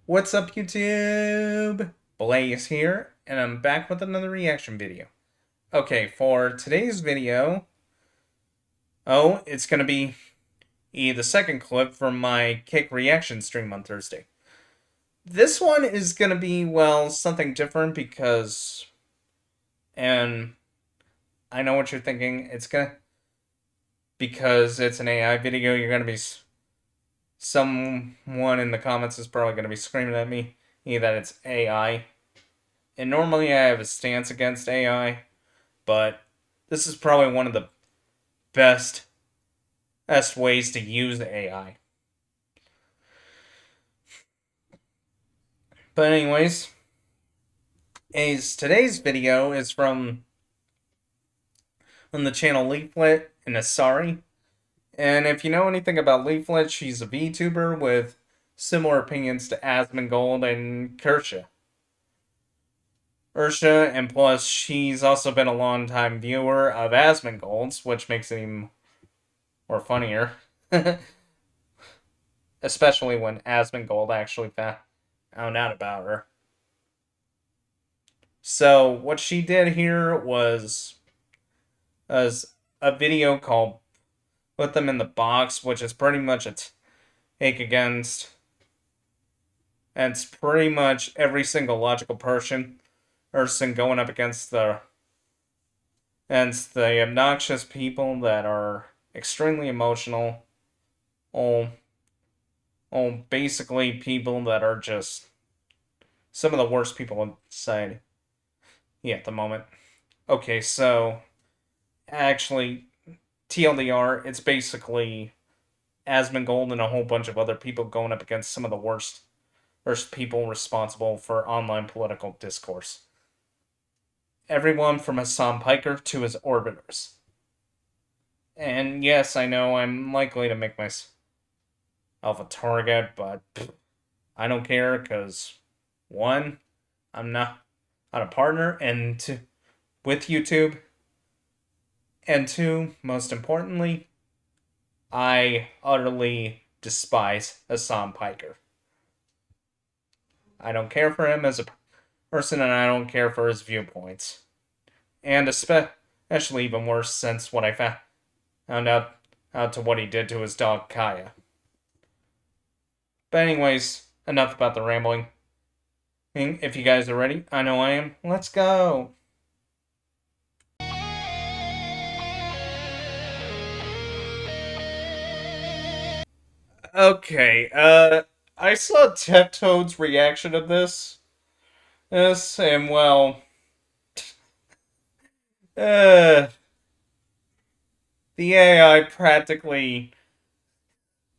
What's up, YouTube? Blaze here, and I'm back with another reaction video. Okay, for today's video, it's gonna be the second clip from my cake reaction stream on Thursday. This one is gonna be, well, something different and I know what you're thinking, because it's an AI video, someone in the comments is probably gonna be screaming at me that it's AI. And normally I have a stance against AI, but this is probably one of the best ways to use AI. But anyways, today's video is from on the channel LeaflitAsari. And if you know anything about Leaflit, she's a VTuber with similar opinions to Asmongold and Ursha, and plus she's also been a long-time viewer of Asmongold's, which makes it even more funnier. Especially when Asmongold actually found out about her. So what she did here was a video called "Put Them in the Box," which is pretty much a take against, and it's pretty much every single logical person going up against the obnoxious people that are extremely emotional, all basically people that are just some of the worst people in society. Yeah, at the moment. Okay, so actually, TLDR, it's basically Asmongold and a whole bunch of other people going up against some of the worst people responsible for online political discourse. Everyone from Hassan Piker to his orbiters. And yes, I know I'm likely to make myself a target, but I don't care because, one, I'm not a partner with YouTube, and two, most importantly, I utterly despise Hassan Piker. I don't care for him as a person, and I don't care for his viewpoints. And especially even worse since what I found out to what he did to his dog Kaya. But anyways, enough about the rambling. If you guys are ready, I know I am. Let's go! Okay, I saw Tech Toad's reaction of this. And well, the AI practically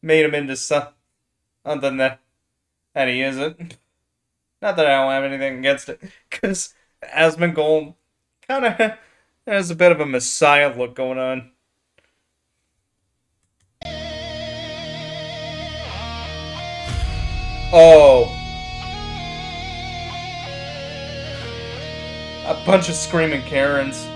made him into something that he isn't. Not that I don't have anything against it, because Asmongold kind of has a bit of a messiah look going on. Oh, a bunch of screaming Karens.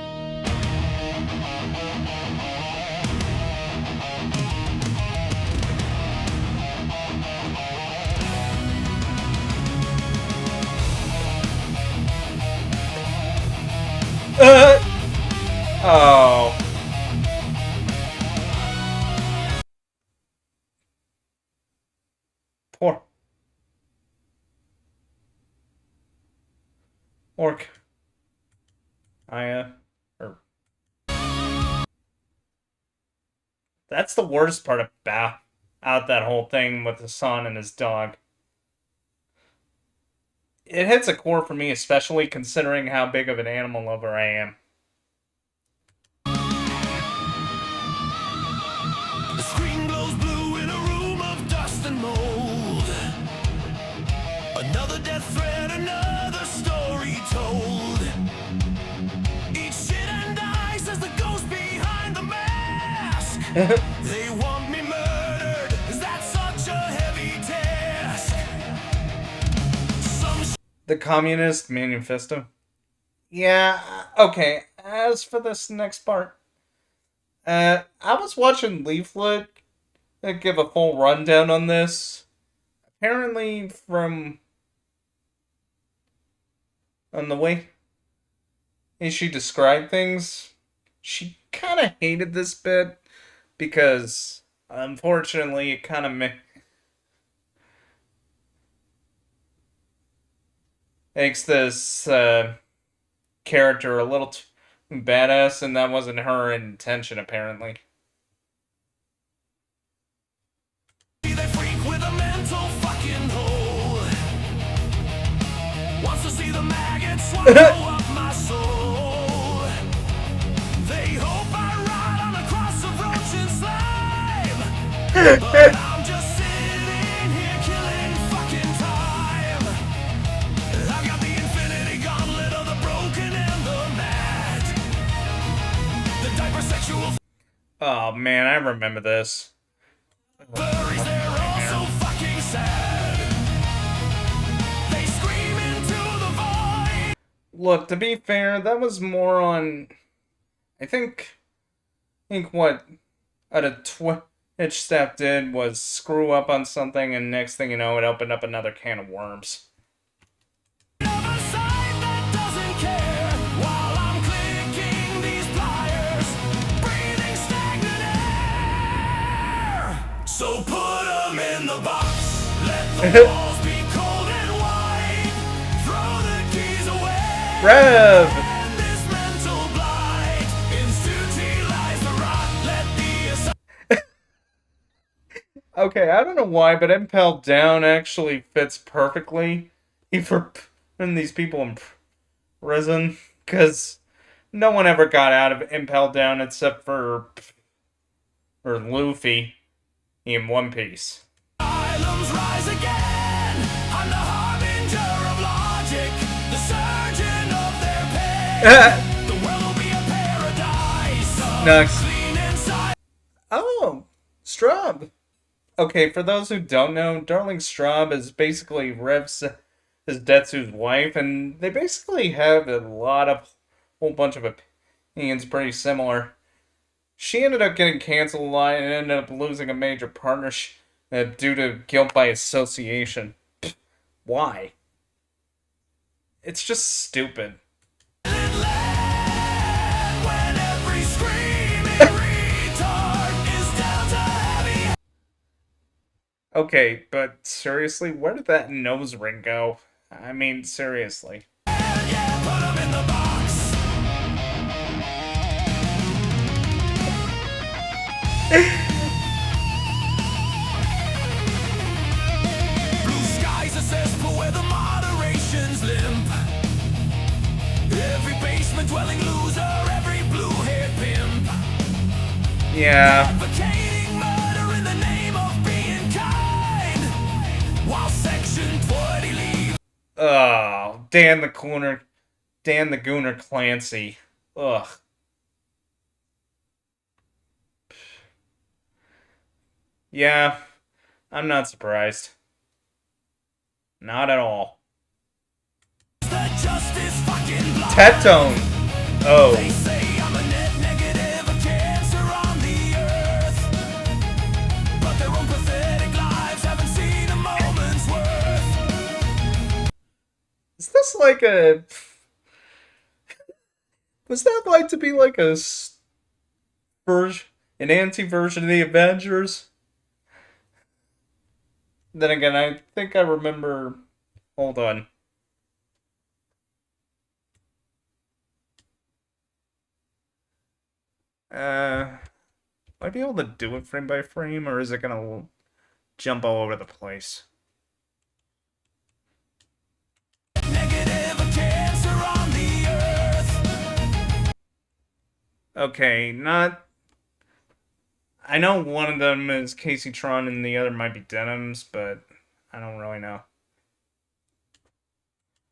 Oh. Poor. Orc. Or that's the worst part about that whole thing with the son and his dog. It hits a core for me, especially considering how big of an animal lover I am. The screen glows blue in a room of dust and mold. Another death threat, another story told. Each shit and dies as the ghost behind the mask. They want me murdered. Is that such a heavy task? The Communist Manifesto. Yeah, okay. As for this next part, I was watching Leaflit give a full rundown on this apparently from on the way she described things, she kind of hated this bit because unfortunately it kind of makes this character a little too badass, and that wasn't her intention apparently. They freak with a mental fucking hole. Wants to see the maggots swallow up my soul. They hope I ride on a cross of roach and slime. But I'm just sitting here killing fucking time. I've got the infinity gauntlet of the broken and the mad. The diaper sexual Oh man, I remember this. furries, they're all so fucking sad. They scream into the void. Look, to be fair, that was more on. I think what a Twitch staff did was screw up on something, and next thing you know, it opened up another can of worms. Another side that doesn't care while I'm clicking these pliers, breathing stagnant air. So put 'em in the box, let the walls be cold and white, throw the keys away. Rev! And this mental blight institutionalize the rot, let the Okay, I don't know why, but Impel Down actually fits perfectly for putting these people in prison, because no one ever got out of Impel Down except for Luffy in One Piece. Asylums rise again. I'm the harbinger of logic, the surgeon of their pain. The world will be a paradise of Next. clean inside. Oh, Strub. Okay, for those who don't know, Darling Straub is basically Rev's is Detsu's wife, and they basically have a whole bunch of opinions pretty similar. She ended up getting canceled a lot and ended up losing a major partnership due to guilt by association. Why? It's just stupid. When every screaming retard is down to heavy. Okay, but seriously, where did that nose ring go? I mean, seriously. Yeah, put 'em in the box. Blue skies a cesspool where the moderation's limp. Every basement dwelling loser, every blue-haired pimp. Yeah. Advocating murder in the name of being kind. While Section 20 leaves. Oh, Dan the Gooner Clancy. Ugh. Yeah, I'm not surprised. Not at all. The justice fucking blind. Tetone. They Oh. say I'm a net negative, a cancer on the earth. But their own pathetic lives haven't seen a moment's worth. Is this like a... Was that like to be like version, an anti-version of the Avengers? Then again, I think I remember... Hold on. Might be able to do it frame by frame, or is it gonna jump all over the place? Negative, a cancer on the earth. Okay, not... I know one of them is Casey Tron and the other might be Denims, but I don't really know.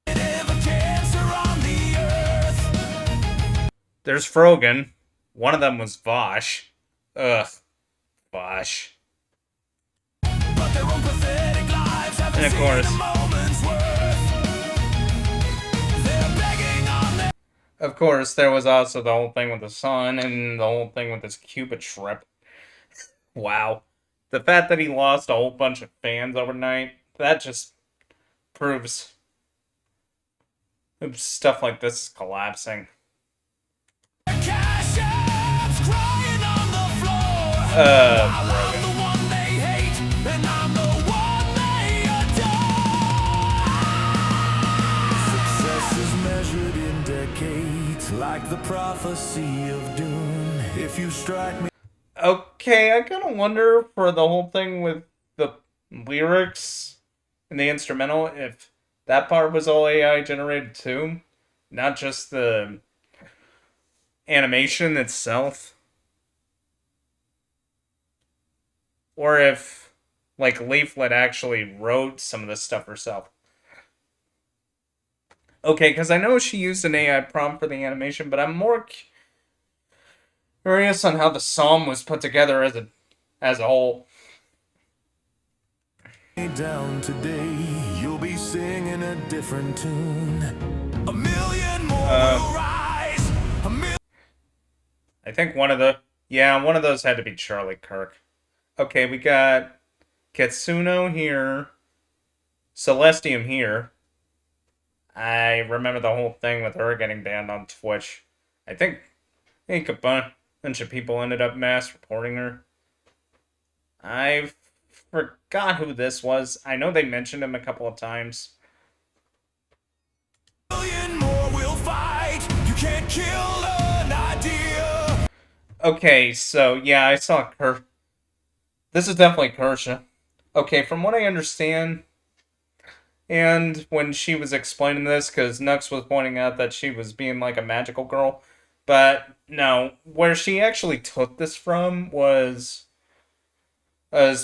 Negative, a cancer on the earth. There's Frogan. One of them was Vosh. Ugh. Vosh. But their own pathetic lives haven't And of seen course... a moment's worth. They're begging on their... Of course, there was also the whole thing with the sun and the whole thing with this Cupid trip. Wow. The fact that he lost a whole bunch of fans overnight, that just proves stuff like this is collapsing. Cash apps crying on the floor. While I'm Rogan. the one they hate, and I'm the one they adore. Success is measured in decades, like the prophecy of doom. If you strike me. Okay, I kind of wonder for the whole thing with the lyrics and the instrumental if that part was all AI generated too, not just the animation itself, or if like Leaflet actually wrote some of this stuff herself. Okay, because I know she used an AI prompt for the animation, but I'm more curious on how the song was put together as a whole. Down today, you'll be singing a different tune. A million more will rise. I think one of those had to be Charlie Kirk. Okay, we got Katsuno here, Celestium here. I remember the whole thing with her getting banned on Twitch. I think a bunch of people ended up mass reporting her. I forgot who this was. I know they mentioned him a couple of times. A million more will fight. You can't kill an idea. Okay, so yeah, I saw Ker. This is definitely Kersha. Okay, from what I understand, and when she was explaining this, because Nux was pointing out that she was being like a magical girl, but no, where she actually took this from was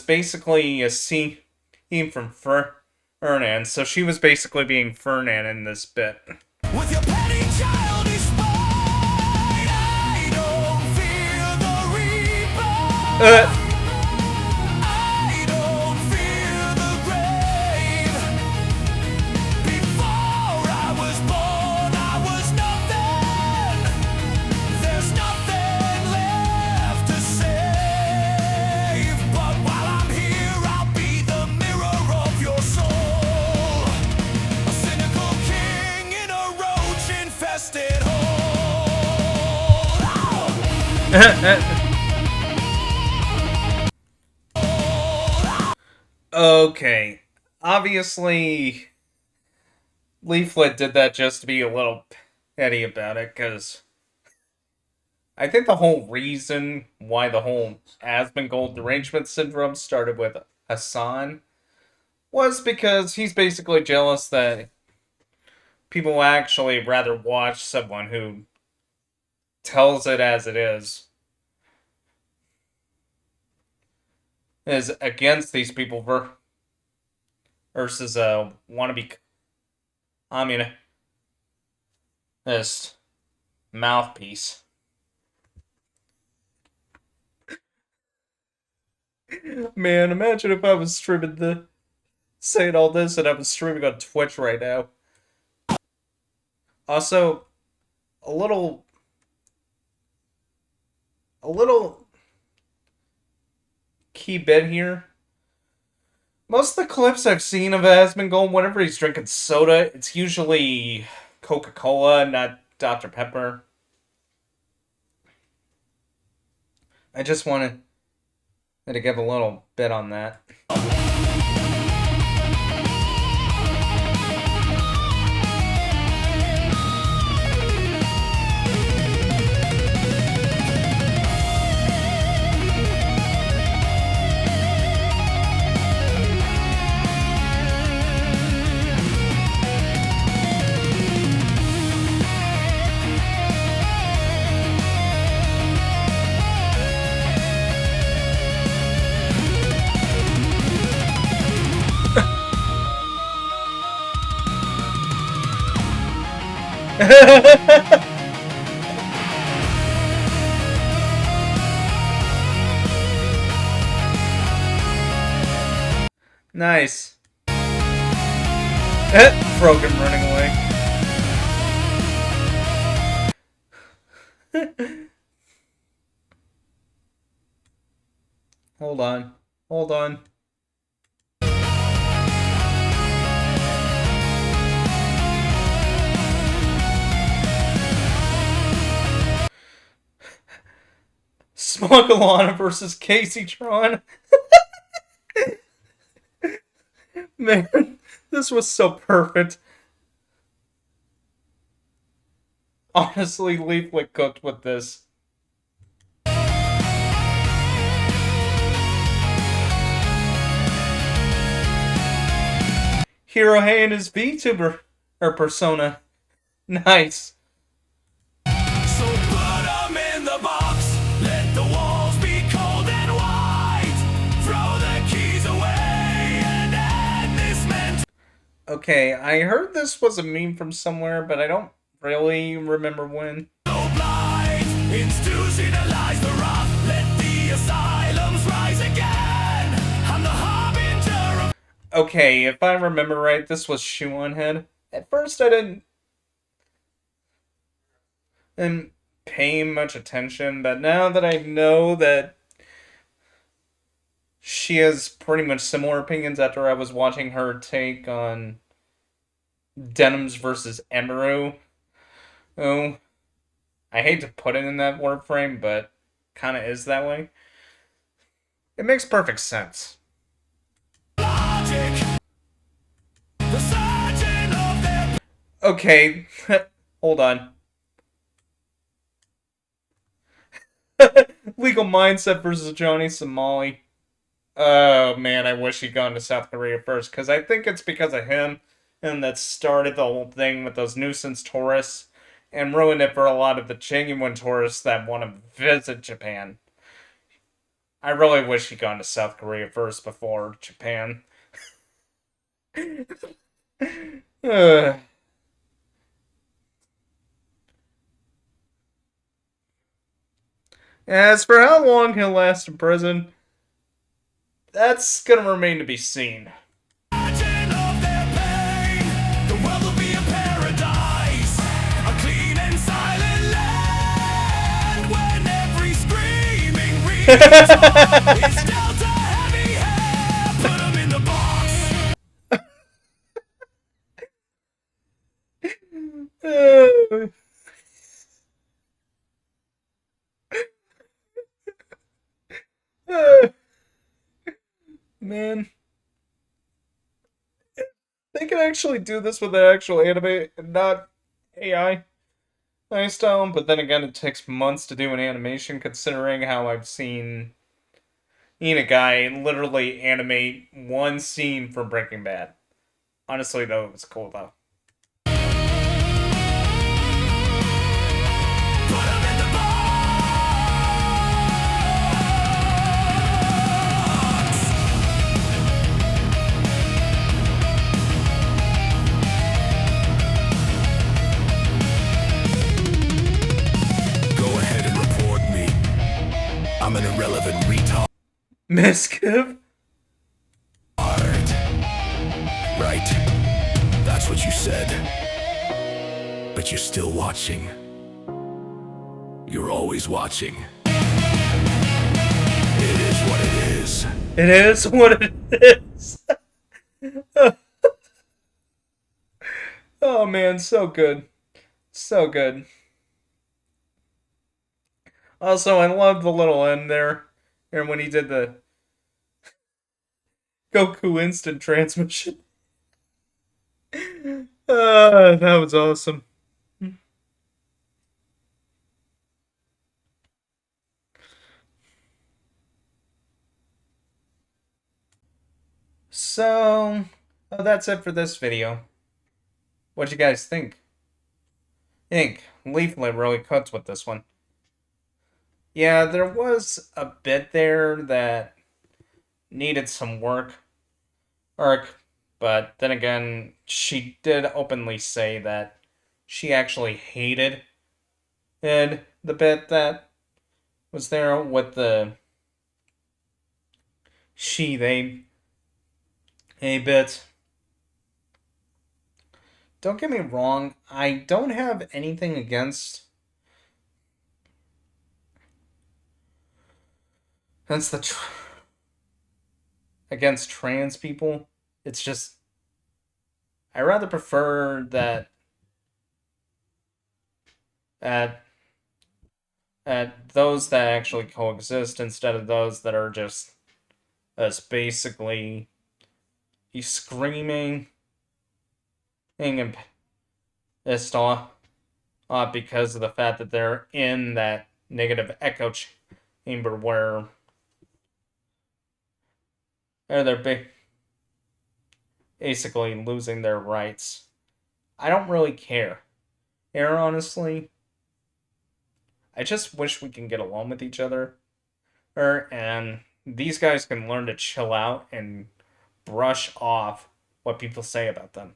basically a scene from Fernan. So she was basically being Fernan in this bit. With your petty childish spite, I don't fear the reaper. I don't fear the grave. Before I was born, I was nothing. There's nothing left to save. But while I'm here, I'll be the mirror of your soul. A cynical king in a roach-infested hole. Okay, obviously Leaflet did that just to be a little petty about it, because I think the whole reason why the whole Asmongold derangement syndrome started with Hassan was because he's basically jealous that people actually rather watch someone who tells it as it is against these people versus a wannabe communist mouthpiece. Man, imagine if I was streaming saying all this and I was streaming on Twitch right now. Also, a little a little key bit here. Most of the clips I've seen of Asmongold, whenever he's drinking soda, it's usually Coca-Cola, not Dr. Pepper. I just wanted to give a little bit on that. Nice. Broken running away. Hold on. Hold on. Smugglana versus Casey Tron. Man, this was so perfect. Honestly, Leaflet cooked with this. Hero Hay and his VTuber or persona. Nice. So put 'em in the box. Let the walls be cold and white. Throw the keys away and end this mental Okay, I heard this was a meme from somewhere, but I don't really remember when. blight. Institutionalize the wrath. Let the asylums rise again. I'm the harbinger of Okay, if I remember right, this was Shoe on Head. At first, I didn't pay much attention, but now that I know that she has pretty much similar opinions after I was watching her take on Denims versus Emeru. Oh, I hate to put it in that word frame, but kind of is that way. It makes perfect sense. logic. The surgeon of their Okay, hold on. Legal Mindset versus Johnny Somali. Oh man, I wish he'd gone to South Korea first, because I think it's because of him and that started the whole thing with those nuisance tourists and ruined it for a lot of the genuine tourists that want to visit Japan. I really wish he'd gone to South Korea first before Japan. Ugh. As for how long he'll last in prison, that's gonna remain to be seen. surgeon of their pain. The world will be a paradise. A clean and silent land. When every screaming retard is dealt a heavy hand. Put 'em in the box. Man, they can actually do this with an actual anime and not AI style, but then again, it takes months to do an animation considering how I've seen a guy literally animate one scene from Breaking Bad. Honestly, though, it was cool, though. Put 'em in the box. Go ahead and report me. I'm an irrelevant retard. Miskiv? Right. That's what you said. But you're still watching. You're always watching. It is what it is. It is what it is. Oh man, so good. So good. Also, I love the little end there. And when he did the Goku instant transmission. That was awesome. So, that's it for this video. What'd you guys think? I think Leaflet really cuts with this one. Yeah, there was a bit there that needed some arc, but then again, she did openly say that she actually hated the bit that was there with the they a bit. Don't get me wrong, I don't have anything against against trans people. It's just I rather prefer that at those that actually coexist instead of those that are just us basically screaming and pissed off because of the fact that they're in that negative echo chamber where they're basically losing their rights. I don't really care. Here, honestly, I just wish we can get along with each other. And these guys can learn to chill out and brush off what people say about them.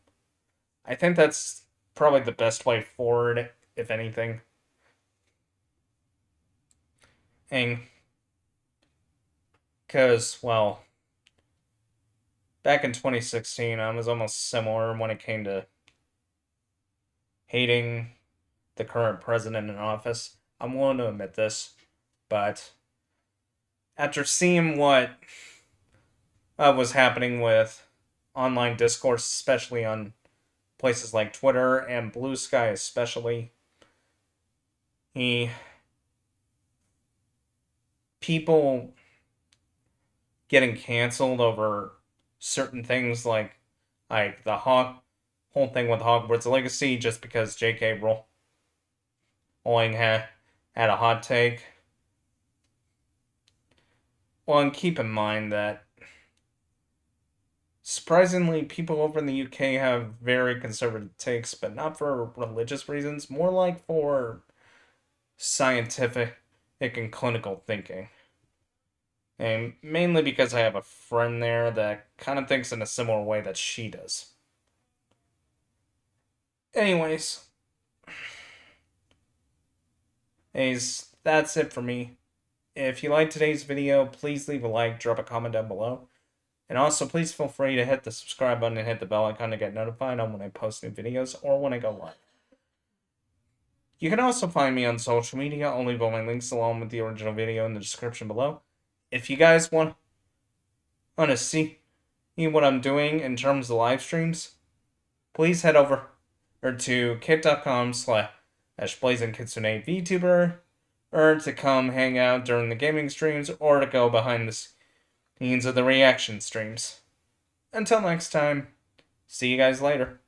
I think that's probably the best way forward, if anything. And because, well, back in 2016, I was almost similar when it came to hating the current president in office. I'm willing to admit this, but after seeing what was happening with online discourse, especially on places like Twitter and Blue Sky, especially, he people getting canceled over certain things like the whole thing with Hogwarts Legacy just because J.K. Rowling had a hot take. Well, and keep in mind that surprisingly, people over in the UK have very conservative takes, but not for religious reasons, more like for scientific and clinical thinking. And mainly because I have a friend there that kind of thinks in a similar way that she does. Anyways, that's it for me. If you liked today's video, please leave a like, drop a comment down below. And also, please feel free to hit the subscribe button and hit the bell icon to get notified on when I post new videos or when I go live. You can also find me on social media. I'll leave all my links along with the original video in the description below. If you guys want to see what I'm doing in terms of live streams, please head over to kit.com/blazingkitsune VTuber, or to come hang out during the gaming streams, or to go behind the scenes of the reaction streams. Until next time, see you guys later.